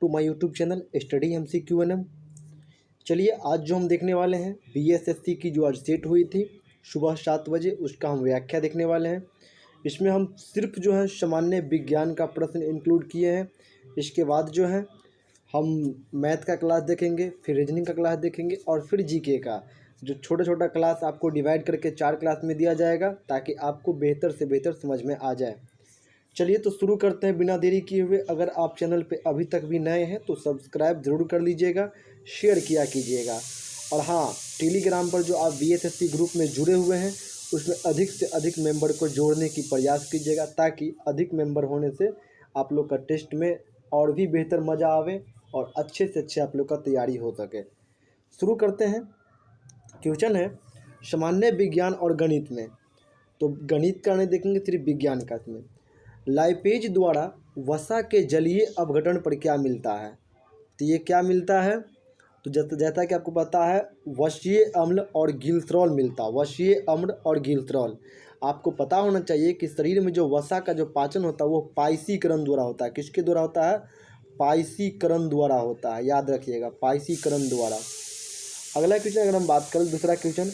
To my YouTube channel study MCQ&M। चलिए आज जो हम देखने वाले हैं BSSC की जो आज सेट हुई थी सुबह 7 बजे, उसका हम व्याख्या देखने वाले हैं। इसमें हम सिर्फ जो है सामान्य विज्ञान का प्रश्न इंक्लूड किए हैं। इसके बाद जो है हम मैथ का क्लास देखेंगे, फिर रीजनिंग का क्लास देखेंगे और फिर जीके का जो छोटा छोटा क्लास आपको डिवाइड करके 4 क्लास में दिया जाएगा ताकि आपको बेहतर से बेहतर समझ में आ जाए। चलिए तो शुरू करते हैं बिना देरी किए हुए। अगर आप चैनल पे अभी तक भी नए हैं तो सब्सक्राइब ज़रूर कर लीजिएगा, शेयर किया कीजिएगा। और हाँ, टेलीग्राम पर जो आप BSSC ग्रुप में जुड़े हुए हैं उसमें अधिक से अधिक मेंबर को जोड़ने की प्रयास कीजिएगा ताकि अधिक मेंबर होने से आप लोग का टेस्ट में और भी बेहतर मज़ा आवे और अच्छे से अच्छे आप लोग का तैयारी हो सके। शुरू करते हैं। क्वेश्चन है सामान्य विज्ञान और गणित में, तो गणित का नहीं देखेंगे, सिर्फ विज्ञान का। इसमें लाइपेज द्वारा वसा के जलीय अपघटन पर क्या मिलता है? तो ये क्या मिलता है? तो जैसा कि आपको पता है वसीय अम्ल और गिल्सरॉल मिलता है। वसीय अम्ल और गिल्सरॉल आपको पता होना चाहिए कि शरीर में जो वसा का जो पाचन होता है वो पाइसीकरण द्वारा होता है। किसके द्वारा होता है? पाइसीकरण द्वारा होता है, याद रखिएगा, पाइसीकरण द्वारा। अगला क्वेश्चन अगर हम बात करें, दूसरा क्वेश्चन,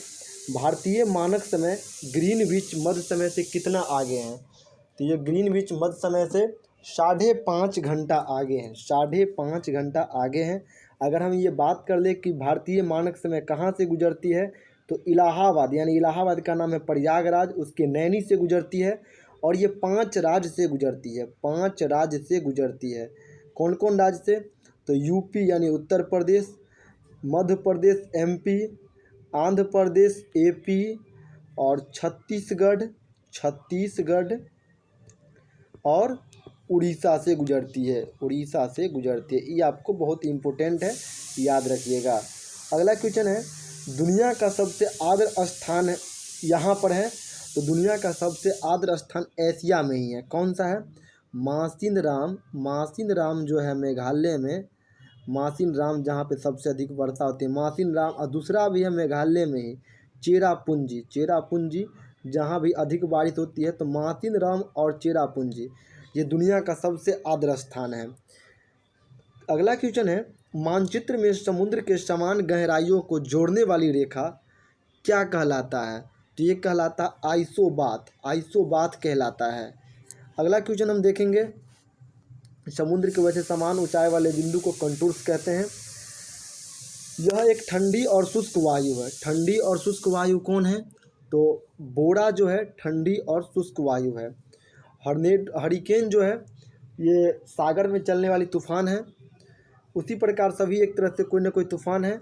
भारतीय मानक समय ग्रीनविच मध्य समय से कितना आगे हैं? तो ये ग्रीनविच मध्य समय से 5.5 घंटा आगे हैं, 5.5 घंटा आगे हैं। अगर हम ये बात कर ले कि भारतीय मानक समय कहाँ से गुजरती है, तो इलाहाबाद, यानी इलाहाबाद का नाम है प्रयागराज, उसके नैनी से गुजरती है और ये 5 राज्य से गुजरती है, 5 राज्य से गुजरती है। कौन कौन राज्य से? तो यूपी यानी उत्तर प्रदेश, मध्य प्रदेश MP, आंध्र प्रदेश AP और छत्तीसगढ़ और उड़ीसा से गुजरती है, उड़ीसा से गुजरती है। ये आपको बहुत इम्पोर्टेंट है, याद रखिएगा। अगला क्वेश्चन है दुनिया का सबसे आर्द्र स्थान है यहाँ पर है, तो दुनिया का सबसे आर्द्र स्थान एशिया में ही है। कौन सा है? मासिन राम जो है मेघालय में, मासिन राम जहाँ पे सबसे अधिक वर्षा होती है, मासिन राम। और दूसरा भी है मेघालय में ही चेरापूंजी जहाँ भी अधिक बारिश होती है, तो मासिन राम और चेरापूंजी ये दुनिया का सबसे आर्द्र स्थान है। अगला क्वेश्चन है मानचित्र में समुद्र के समान गहराइयों को जोड़ने वाली रेखा क्या कहलाता है? तो ये कहलाता है आइसोबाथ कहलाता है। अगला क्वेश्चन हम देखेंगे, समुद्र के वजह से समान ऊंचाई वाले बिंदु को कंटूर्स कहते हैं। यह एक ठंडी और शुष्क वायु है। ठंडी और शुष्क वायु कौन है? तो बोरा जो है ठंडी और शुष्क वायु है। हरिकेन जो है ये सागर में चलने वाली तूफान है। उसी प्रकार सभी एक तरह से कोई ना कोई तूफान है।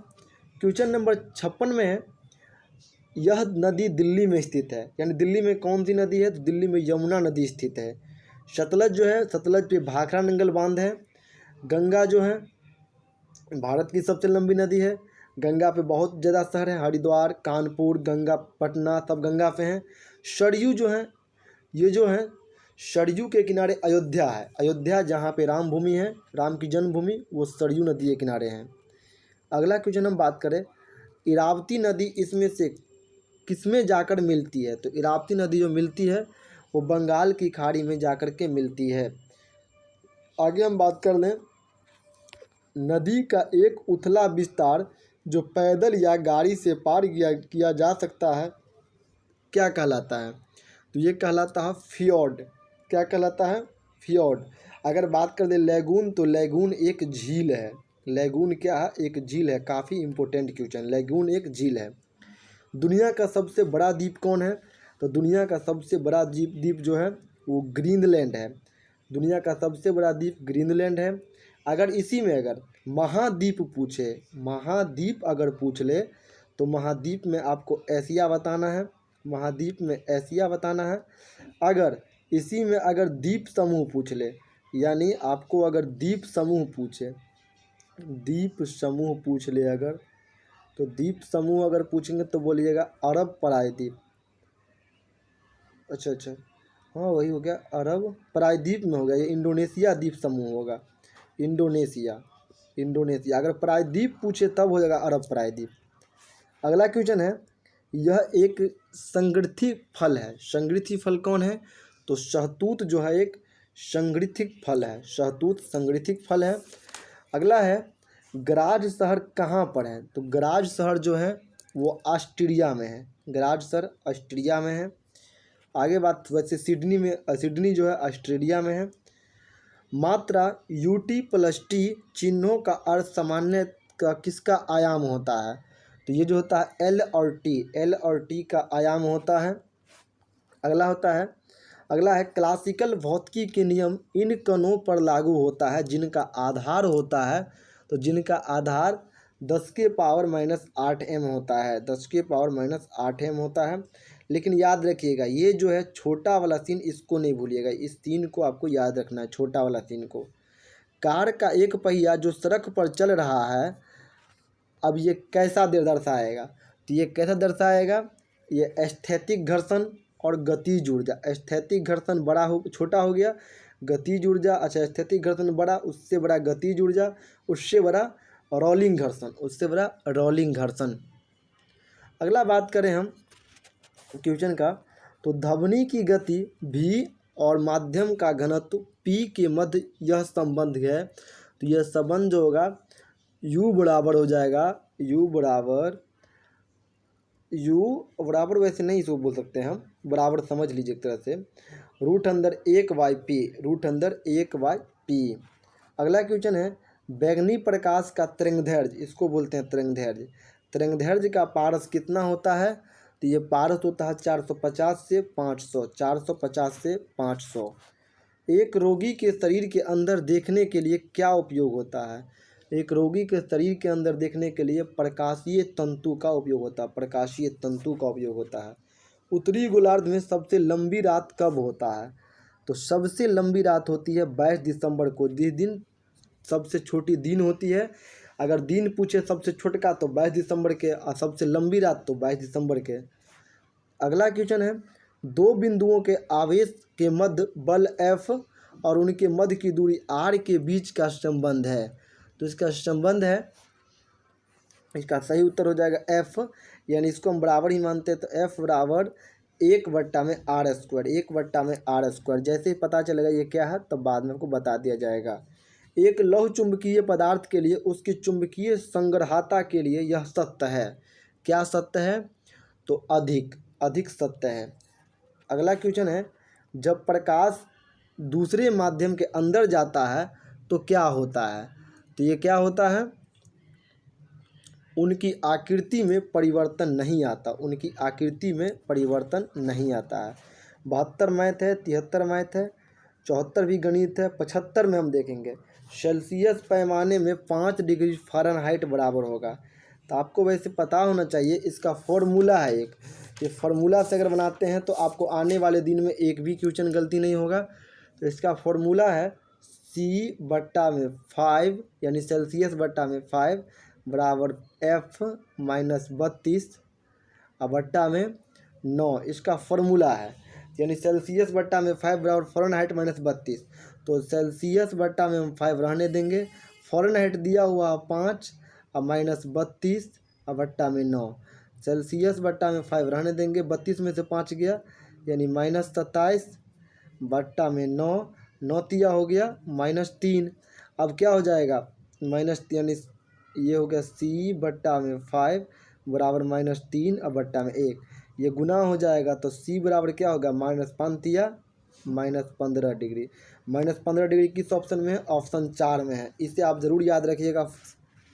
क्वेश्चन नंबर 56 में है, यह नदी दिल्ली में स्थित है, यानी दिल्ली में कौन सी नदी है? तो दिल्ली में यमुना नदी स्थित है। सतलज जो है, सतलज पे भाखड़ा नंगल बांध है। गंगा जो है भारत की सबसे लंबी नदी है। गंगा पे बहुत ज़्यादा शहर है, हरिद्वार, कानपुर, गंगा, पटना, सब गंगा पे हैं। सरयू जो है, ये जो है सरयू के किनारे अयोध्या है। अयोध्या जहाँ पे राम भूमि है, राम की जन्मभूमि, वो सरयू नदी के किनारे हैं। अगला क्वेश्चन हम बात करें, इरावती नदी इसमें से किसमें जाकर मिलती है? तो इरावती नदी जो मिलती है वो बंगाल की खाड़ी में जाकर के मिलती है। आगे हम बात कर लें, नदी का एक उथला विस्तार जो पैदल या गाड़ी से पार किया जा सकता है क्या कहलाता है? तो ये कहलाता है फियोर्ड। क्या कहलाता है? फियोर्ड। अगर बात कर दें लैगून, तो लैगून एक झील है। लैगून क्या है? एक झील है। काफ़ी इंपॉर्टेंट क्वेश्चन, लैगून एक झील है। दुनिया का सबसे बड़ा द्वीप कौन है? तो दुनिया का सबसे बड़ा द्वीप जो है वो ग्रीनलैंड है। दुनिया का सबसे बड़ा द्वीप ग्रीनलैंड है। अगर इसी में अगर महाद्वीप पूछे, महाद्वीप अगर पूछ ले, तो महाद्वीप में आपको एशिया बताना है, महाद्वीप में एशिया बताना है। अगर इसी में अगर द्वीप समूह पूछ ले, यानी आपको अगर द्वीप समूह पूछे, द्वीप समूह पूछ ले अगर, तो द्वीप समूह अगर पूछेंगे तो बोलिएगा अरब प्रायद्वीप। अच्छा, हाँ वही हो गया, अरब प्रायद्वीप में हो गया। ये इंडोनेशिया द्वीप समूह होगा, इंडोनेशिया। अगर प्रायद्वीप पूछे तब हो जाएगा अरब प्रायद्वीप। अगला क्वेश्चन है, यह एक संगृथी फल है। संगृथी फल कौन है? तो शहतूत जो है एक संगृथिक फल है। शहतूत संगृथिक फल है। अगला है गराज शहर कहाँ पर है, तो गराज शहर जो है वो ऑस्ट्रिया में है, गराज शहर ऑस्ट्रिया में है। आगे बात वैसे सिडनी में, सिडनी जो है ऑस्ट्रेलिया में है। मात्रा यूटी प्लस टी चिन्हों का अर्थ सामान्य का किसका आयाम होता है, तो ये जो होता है एल और टी का आयाम होता है। अगला है क्लासिकल भौतिकी के नियम इन कणों पर लागू होता है जिनका आधार होता है, तो जिनका आधार 10⁻⁸ m होता है, 10⁻⁸ m होता है। लेकिन याद रखिएगा ये जो है छोटा वाला सीन, इसको नहीं भूलिएगा, इस तीन को आपको याद रखना है, छोटा वाला सीन को। कार का एक पहिया जो सड़क पर चल रहा है, अब ये कैसा दर्शाएगा, तो ये कैसा दर्शाएगा, ये स्थैतिक घर्षण और गतिज ऊर्जा। स्थैतिक घर्षण छोटा हो गया, गतिज ऊर्जा, अच्छा स्थैतिक घर्षण बड़ा, उससे बड़ा गतिज ऊर्जा, उससे बड़ा रोलिंग घर्षण, अगला बात करें हम क्वेश्चन का, तो ध्वनि की गति v और माध्यम का घनत्व p के मध्य यह संबंध है, तो यह संबंध जो होगा u बराबर हो जाएगा, u बराबर वैसे नहीं इसको बोल सकते हैं हम, बराबर समझ लीजिए एक तरह से, √1/p। अगला क्वेश्चन है बैंगनी प्रकाश का तरंगदैर्घ्य, इसको बोलते हैं तरंगदैर्घ्य का पारस कितना होता है, तो ये पारस होता है 450 से 500। एक रोगी के शरीर के अंदर देखने के लिए क्या उपयोग होता है, एक रोगी के शरीर के अंदर देखने के लिए प्रकाशीय तंतु का उपयोग होता है। उत्तरी गोलार्ध में सबसे लंबी रात कब होता है, तो सबसे लंबी रात होती है 22 दिसंबर को, जिस दिन सबसे छोटी दिन होती है। अगर दिन पूछे सबसे छोटका तो 22 दिसंबर के, और सबसे लंबी रात तो 22 दिसंबर के। अगला क्वेश्चन है दो बिंदुओं के आवेश के मध्य बल F और उनके मध्य की दूरी r के बीच का संबंध है, तो इसका संबंध है, इसका सही उत्तर हो जाएगा F, यानी इसको हम बराबर ही मानते हैं, तो F बराबर 1/r²। जैसे ही पता चलेगा ये क्या है तब बाद में आपको बता दिया जाएगा। एक लौह चुंबकीय पदार्थ के लिए उसकी चुंबकीय संग्रहता के लिए यह सत्य है, क्या सत्य है, तो अधिक सत्य है। अगला क्वेश्चन है जब प्रकाश दूसरे माध्यम के अंदर जाता है तो क्या होता है, तो ये क्या होता है, उनकी आकृति में परिवर्तन नहीं आता है। 72 मैथ है, 73 मैथ है, 74 भी गणित है, 75 में हम देखेंगे सेल्सियस पैमाने में 5 डिग्री फ़ारेनहाइट बराबर होगा, तो आपको वैसे पता होना चाहिए, इसका फॉर्मूला है एक, ये फार्मूला से अगर बनाते हैं तो आपको आने वाले दिन में एक भी क्वेश्चन गलती नहीं होगा। तो इसका फॉर्मूला है C/5 यानी सेल्सियस बट्टा में 5 बराबर F-32/9, इसका फॉर्मूला है, यानी सेल्सियस बट्टा में 5 बराबर फ़ारेनहाइट -32, तो सेल्सियस बट्टा में हम 5 रहने देंगे, फ़ारेनहाइट दिया हुआ 5 और -32/9, सेल्सियस बट्टा में 5 रहने देंगे, 32 में से 5 गया यानी -27/9, 9 तिया हो गया -3, अब क्या हो जाएगा यानी ये हो गया C/5 बराबर -3/1, ये गुना हो जाएगा तो C बराबर क्या होगा -5 तिया -15 डिग्री। -15 डिग्री किस ऑप्शन में है, ऑप्शन 4 में है। इसे आप ज़रूर याद रखिएगा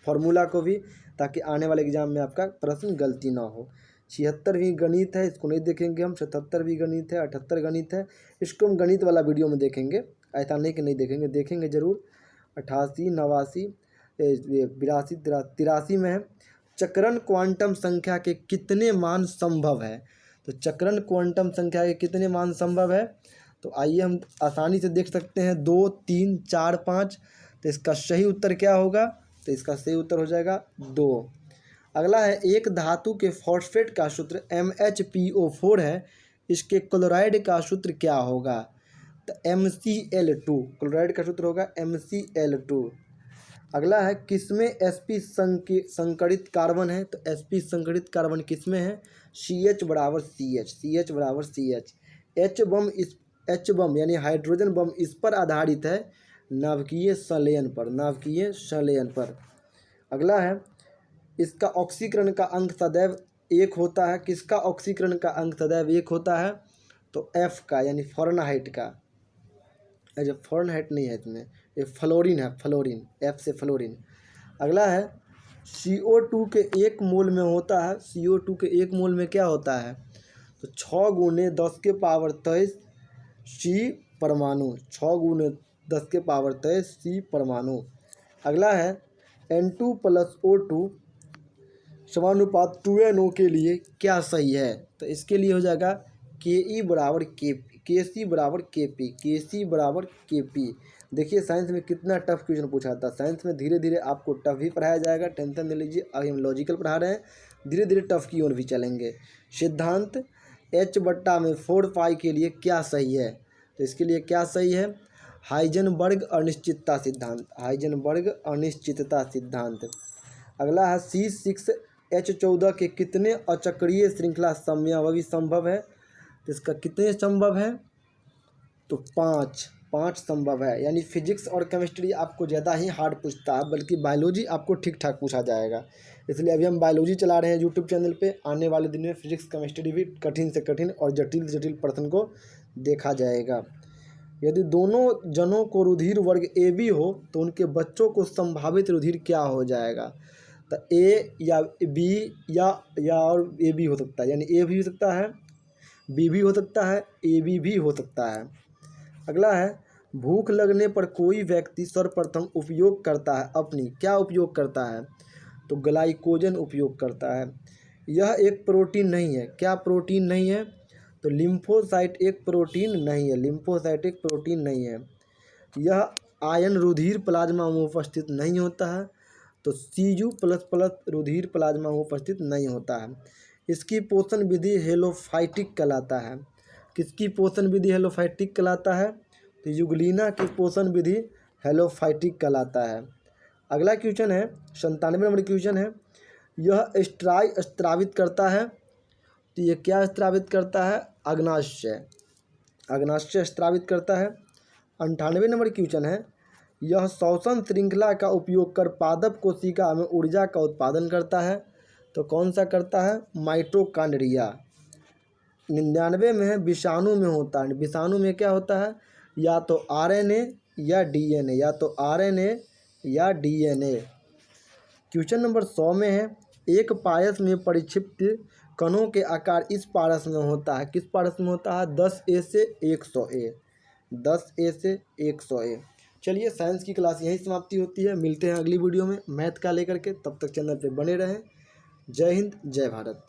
फॉर्मूला को भी, ताकि आने वाले एग्जाम में आपका प्रश्न गलती ना हो। 76 भी गणित है, इसको नहीं देखेंगे हम, 77 भी गणित है, 78 गणित है, इसको हम गणित वाला वीडियो में देखेंगे, ऐसा नहीं कि नहीं देखेंगे ज़रूर। 88, 89, 82, 83 में है चक्रण क्वांटम संख्या के कितने मान संभव है, तो चक्रण क्वांटम संख्या के कितने मान संभव है, तो आइए हम आसानी से देख सकते हैं 2, 3, 4, 5, तो इसका सही उत्तर क्या होगा, तो इसका सही उत्तर हो जाएगा 2। अगला है एक धातु के फॉस्फेट का सूत्र MHPO4 है, इसके क्लोराइड का सूत्र क्या होगा, तो MCl2, क्लोराइड का सूत्र होगा MCl2। अगला है किसमें sp संकरित कार्बन है, तो sp संकरित कार्बन किसमें है, CH बराबर CH। H बम यानी हाइड्रोजन बम इस पर आधारित है नाभिकीय संलयन पर, नाभिकीय संलयन पर। अगला है, इसका ऑक्सीकरण का अंक सदैव 1 होता है। किसका ऑक्सीकरण का अंक सदैव 1 होता है? तो F का, यानी फ़ारेनहाइट का। जो फ़ारेनहाइट नहीं है इसमें, ये फ्लोरीन है, फ्लोरीन, F से फ्लोरीन। अगला है, CO2 के 1 मोल में होता है, CO2 के 1 मोल में क्या होता है? तो 6 गुने 10 के पावर 23 C परमाणु, 6 गुने 10 के पावर 23 C परमाणु। अगला है, N2 + O2 समानुपात 2NO के लिए क्या सही है? तो इसके लिए हो जाएगा KE बराबर KP, KC बराबर KP, KC बराबर KP। देखिए साइंस में कितना टफ क्वेश्चन पूछा था। साइंस में धीरे धीरे आपको टफ भी पढ़ाया जाएगा, टेंशन नहीं लीजिए। अभी हम लॉजिकल पढ़ा रहे हैं, धीरे धीरे टफ की ओर भी चलेंगे। सिद्धांत H/4 पाई के लिए क्या सही है? तो इसके लिए क्या सही है? हाइजेनबर्ग अनिश्चितता सिद्धांत, हाइजेनबर्ग अनिश्चितता सिद्धांत। अगला है, C6H14 के कितने अचक्रीय श्रृंखला समयावधि संभव है? तो इसका कितने संभव है? तो 5 संभव है। यानी फिजिक्स और केमिस्ट्री आपको ज़्यादा ही हार्ड पूछता है, बल्कि बायोलॉजी आपको ठीक ठाक पूछा जाएगा। इसलिए अभी हम बायोलॉजी चला रहे हैं यूट्यूब चैनल पे। आने वाले दिन में फिजिक्स केमिस्ट्री भी कठिन से कठिन और जटिल से जटिल प्रश्न को देखा जाएगा। यदि दोनों जनों को रुधिर वर्ग AB हो तो उनके बच्चों को संभावित रुधिर क्या हो जाएगा? तो A या B या और AB हो सकता है, यानी A भी हो सकता है, B भी हो सकता है, AB भी हो सकता है। अगला है, भूख लगने पर कोई व्यक्ति सर्वप्रथम उपयोग करता है अपनी, क्या उपयोग करता है? तो ग्लाइकोजन उपयोग करता है। यह एक प्रोटीन नहीं है। क्या प्रोटीन नहीं है? तो लिम्फोसाइट एक प्रोटीन नहीं है, लिम्फोसाइट एक प्रोटीन नहीं है। यह आयन रुधिर प्लाज्मा में उपस्थित नहीं होता है। तो Cu++ रुधिर प्लाज्मा में उपस्थित नहीं होता है। इसकी पोषण विधि हेलोफाइटिक कहलाता है। किसकी पोषण विधि हेलोफाइटिक कहलाता है? तो यूग्लिना की पोषण विधि हेलोफाइटिक कहलाता है। अगला क्वेश्चन है, 97 नंबर क्वेश्चन है, यह स्ट्राई स्त्रावित करता है। तो ये क्या स्त्रावित करता है? अग्नाशय, अग्नाशय स्त्रावित करता है। 98 नंबर क्वेश्चन है, यह श्वसन श्रृंखला का उपयोग कर पादप कोशिका में ऊर्जा का उत्पादन करता है। तो कौन सा करता है? माइटोकॉन्ड्रिया। 99 में है, विषाणु में होता है। विषाणु में क्या होता है? या तो RNA या DNA, या तो RNA या DNA। क्वेश्चन नंबर 100 में है, एक पायस में परिक्षिप्त कणों के आकार इस पारस में होता है। किस पारस में होता है? 10A से 100A, 10A से 100A। चलिए, साइंस की क्लास यहीं समाप्ति होती है। मिलते हैं अगली वीडियो में मैथ का लेकर के। तब तक चैनल पे बने रहें। जय हिंद, जय भारत।